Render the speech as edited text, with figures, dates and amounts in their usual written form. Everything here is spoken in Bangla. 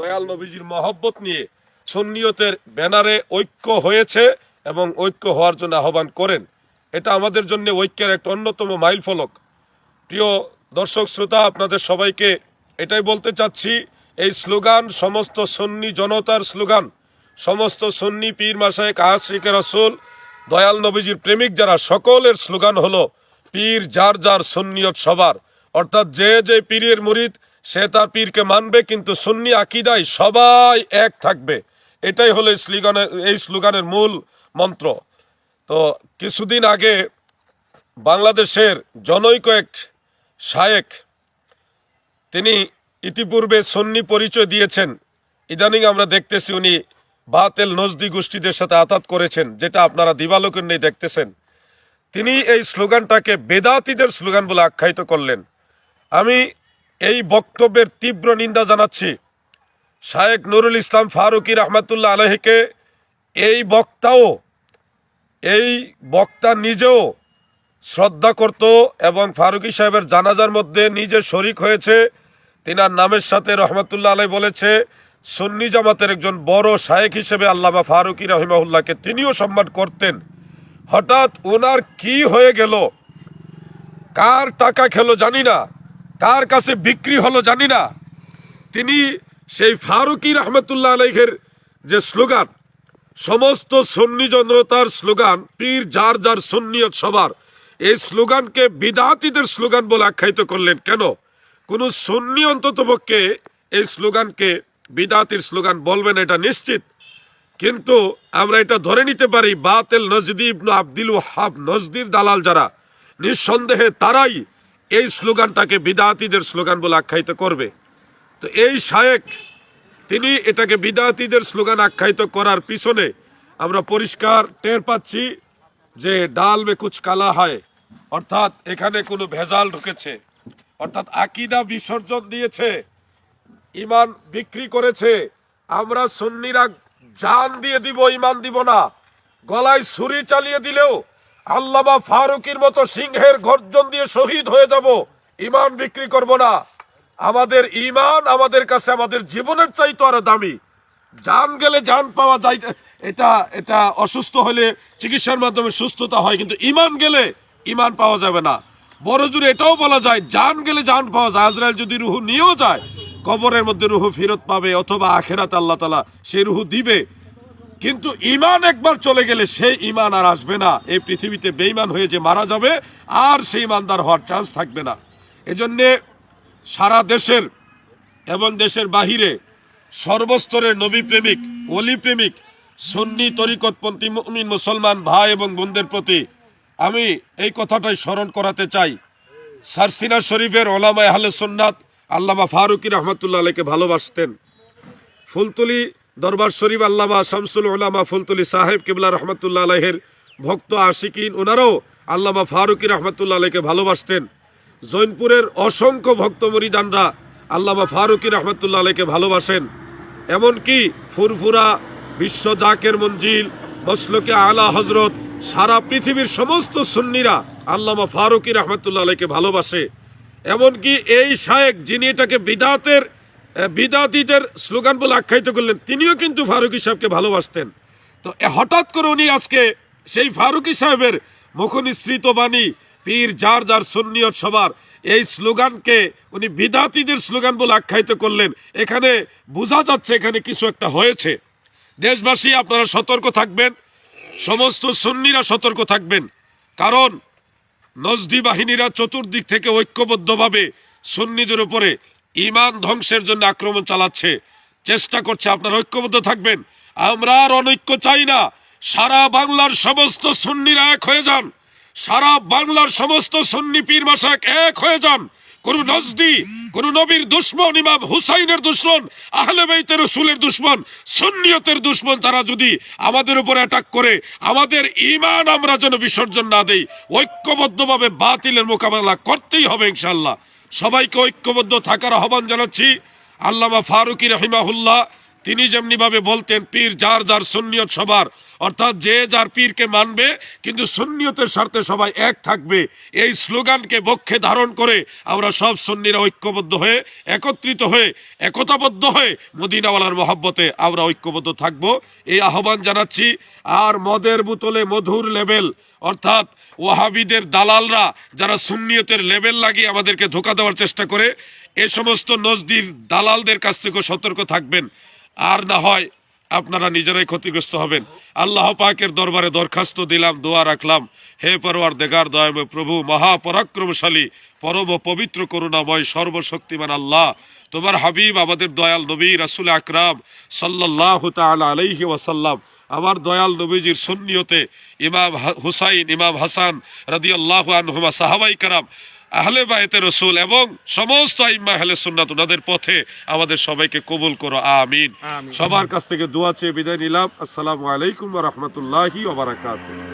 দয়াল নবীজির মহব্বত নিয়ে সুন্নিয়তের ব্যানারে ঐক্য হয়েছে এবং ঐক্য হওয়ার জন্য আহ্বান করেন। এটা আমাদের জন্য ঐক্যের একটা অন্যতম মাইল ফলক। প্রিয় দর্শক শ্রোতা, আপনাদের সবাইকে এটাই বলতে চাচ্ছি, এই স্লোগান সমস্ত সুন্নি জনতার স্লোগান, সমস্ত সুন্নি পীর মাশায়েখ আশিকে রাসূল দয়াল নবীজির প্রেমিক যারা, সকলের স্লোগান হলো পীর যার যার সুন্নিয়ত সবার। অর্থাৎ যে যে পীরের মুরিদ সে তার পীরকে মানবে, কিন্তু সুন্নি আকীদায় সবাই এক থাকবে। এটাই হলো এই স্লোগানের মূল মন্ত্র। তো কিছুদিন আগে বাংলাদেশের জনৈক এক শায়েখ, তিনি ইতিপূর্বে সুন্নি পরিচয় দিয়েছেন, ইদানিং আমরা দেখতেছি উনি বাতেল নজদি গোষ্ঠীদের সাথে আতাত করেছেন, যেটা আপনারা দিবালোকের নেই দেখতেছেন। তিনি এই স্লোগানটাকে বেদাতীদের স্লোগান বলে আখ্যায়িত করলেন। আমি এই বক্তব্যের তীব্র নিন্দা জানাচ্ছি। শায়েখ নুরুল ইসলাম ফারুকী রহমাতুল্লাহ আলাইহিকে এই বক্তা নিজেও শ্রদ্ধা করত এবং ফারুকী সাহেবের জানাজার মধ্যে নিজে শরিক হয়েছে। তিনার নামের সাথে রহমাতুল্লাহ আলাই বলেছে। সুন্নি জামাতের একজন বড় শায়েখ হিসেবে আল্লামা ফারুকী রহিমাহুল্লাহকে তিনিও সম্মান করতেন। হঠাৎ ওনার কি হয়ে গেল, কার টাকা খেলো জানি না, কার কাছে বিক্রি হলো জানি না, তিনি সেই ফারুকী রহমতুল্লাহ আলাইহের যে স্লোগান, সমস্ত সুন্নি জনতার স্লোগান, পীর যার যার সুন্নিয়ত সবার, এই স্লোগানকে বিদআতীদের স্লোগান বলে আখ্যায়িত করলেন। কেন? কোন সুন্নি অন্ততপক্ষে এই স্লোগানকে বিদআতির স্লোগান বলবেন এটা নিশ্চিত, কিন্তু আমরা এটা ধরে নিতে পারি বাতেল নজদি ইবনে আব্দুল ওয়াহাব নজদির দালাল যারা, নিঃসন্দেহে তারাই এই স্লোগানটাকে বিদআতীদের স্লোগান বলে আখ্যায়িত করবে। তো এই শায়েখ তিনি এটাকে বিদআতীদের স্লোগান আখ্যায়িত করার পিছনে আমরা পরিষ্কার টের পাচ্ছি যে ডাল মে কুছ কালা হয়, অর্থাৎ এখানে কোনো ভেজাল ঢুকেছে, অর্থাৎ আকীদা বিসর্জন দিয়েছে, ইমান বিক্রি করেছে। আমরা সুন্নিরা জান দিয়ে দিব, ইমান দিব না। গলায় ছুরি চালিয়ে দিলেও আল্লামা ফারুকীর মতো সিংহের গর্জন দিয়ে শহীদ হয়ে যাব, ইমান বিক্রি করব না। আমাদের ইমান আমাদের কাছে আমাদের জীবনের চাইতে আরো দামি। জান গেলে জান পাওয়া যায়, এটা অসুস্থ হলে চিকিৎসার মাধ্যমে সুস্থতা হয়, কিন্তু ইমান গেলে ইমান পাওয়া যাবে না। বড় জোরে এটাও বলা যায়, জান গেলে জান পাওয়া যায়। আজরাইল যদি রুহু নিয়েও যায়, কবরের মধ্যে রুহু ফেরত পাবে, অথবা আখিরাতে আল্লাহ তাআলা সেই রুহু দিবে। কিন্তু ইমান একবার চলে গেলে সেই ইমান আর আসবে না। এই পৃথিবীতে বেঈমান হয়ে যে মারা যাবে, আর সেই ইমানদার হওয়ার চান্স থাকবে না। এজন্যে সারা দেশের এবং দেশের বাহিরে সর্বস্তরের নবী প্রেমিক, ওলি প্রেমিক, সুন্নি তরিকতপন্থী মুমিন মুসলমান ভাই এবং বোনদের প্রতি আমি এই কথাটাই স্মরণ করাতে চাই। সারসিনা শরীফের ওলামায়ে আহলে সুন্নাত আল্লামা ফারুকী রহমাতুল্লাহ আলাইহিকে ভালোবাসতেন। ফুলতলি দরবার শরীফ আল্লামা শামসুল উলামা ফুলতলি সাহেব কিবলা রহমাতুল্লাহ আলাইহির ভক্ত আশিকিন ওনারাও আল্লামা ফারুকী রহমাতুল্লাহ আলাইহিকে ভালোবাসতেন। জৈনপুরের অসংখ্য ভক্ত মুরিদানরা আল্লামা ফারুকী রহমাতুল্লাহ আলাইহিকে ভালোবাসেন। এমনকি ফুরফুরা, বিশ্ব জাকের মঞ্জিল, মসলকে আলা হজরত, সারা পৃথিবীর সমস্ত সুন্নিরা আল্লামা ফারুকী রহমাতুল্লাহ আলাইহিকে ভালোবাসে। এমনকি এই শায়েখ যিনি এটাকে বিদআতীদের স্লোগান বলে আখ্যায়িত করলেন, তিনিও কিন্তু ফারুকী সাহেবকে ভালোবাসতেন। তো হঠাৎ করে উনি আজকে সেই ফারুকী সাহেবের মুখনিসৃত বাণী পীর যার যার সুন্নিয়ত সবার, এই স্লোগানকে উনি বিদআতীদের স্লোগান বলে আখ্যায়িত করলেন। এখানে বোঝা যাচ্ছে এখানে কিছু একটা হয়েছে। দেশবাসী আপনারা সতর্ক থাকবেন, সমস্ত সুন্নিরা সতর্ক থাকবেন, কারণ নজদি বাহিনীরা চতুর্দিক থেকে ঐক্যবদ্ধভাবে সুন্নিদের উপরে ইমান ধ্বংসের জন্য আক্রমণ চালাচ্ছে, চেষ্টা করছে। আপনারা ঐক্যবদ্ধ থাকবেন। আমরা আর অনৈক্য চাই না। সারা বাংলার সমস্ত সুন্নিরা এক হয়ে যান, সারা বাংলার সমস্ত সুন্নি পীর মাশায়েখ এক হয়ে যান। কোন নজদি, কোন নবীর দুশ্মন, ইমাম হুসাইনের দুশ্মন, আহলে বাইতে রাসূলের দুশ্মন, সুন্নিয়তের দুশ্মন তারা যদি আমাদের উপর অ্যাটাক করে, আমাদের ঈমান আমরা যেন বিসর্জন না দেই। ঐক্যবদ্ধভাবে বাতিলের মোকাবেলা করতেই হবে ইনশাআল্লাহ। সবাইকে ঐক্যবদ্ধ থাকার আহ্বান জানাচ্ছি। আল্লামা ফারুকী রহিমাহুল্লাহ তিনি যেমনি ভাবে বলতেন পীর যার যার সুন্নিয়ত সবার, অর্থাৎ যে যার পীরকে মানবে কিন্তু সুন্নিয়তের স্বার্থে সবাই এক থাকবে, এই স্লোগানকে বক্ষে ধারণ করে আমরা সব সুন্নিরা ঐক্যবদ্ধ হয়ে, একত্রিত হয়ে, একতাবদ্ধ হয়ে মদিনাওয়ালার মহব্বতে আমরা ঐক্যবদ্ধ থাকব, এই আহ্বান জানাচ্ছি। আর মদের বোতলে মধুর লেবেল, অর্থাৎ ওয়াহাবিদের দালালরা যারা সুন্নিয়তের লেবেল লাগিয়ে আমাদেরকে ধোঁকা দেওয়ার চেষ্টা করে, এ সমস্ত নজদির দালালদের কাছ থেকে সতর্ক থাকবেন, আর না হয় আপনারা নিজেরাই ক্ষতিগ্রস্ত হবেন। আল্লাহ পাকের দরবারে দরখাস্ত দিলাম, দোয়া রাখলাম, হে পরওয়ারদিগার দয়াময় প্রভু, মহাপরাক্রমশালী, পরম পবিত্র করুণাময় সর্বশক্তিমান আল্লাহ, তোমার হাবিব আমাদের দয়াল নবী রাসূল আকরাম সাল্লাল্লাহু তাআলা আলাইহি ওয়াসাল্লাম, আমার দয়াল নবীজির সুন্নিয়তে ইমাম হুসাইন, ইমাম হাসান রাদিয়াল্লাহু আনহুমা, সাহাবাই কারাম, আহলে বায়তে রসুল এবং সমস্ত আইম্মা আহলে সুন্নাত, ওনাদের পথে আমাদের সবাইকে কবুল করো, আমিন। সবার কাছ থেকে দোয়া চেয়ে বিদায় নিলাম। আসসালামু আলাইকুম ওয়া রাহমাতুল্লাহি ওয়া বারাকাতুহু।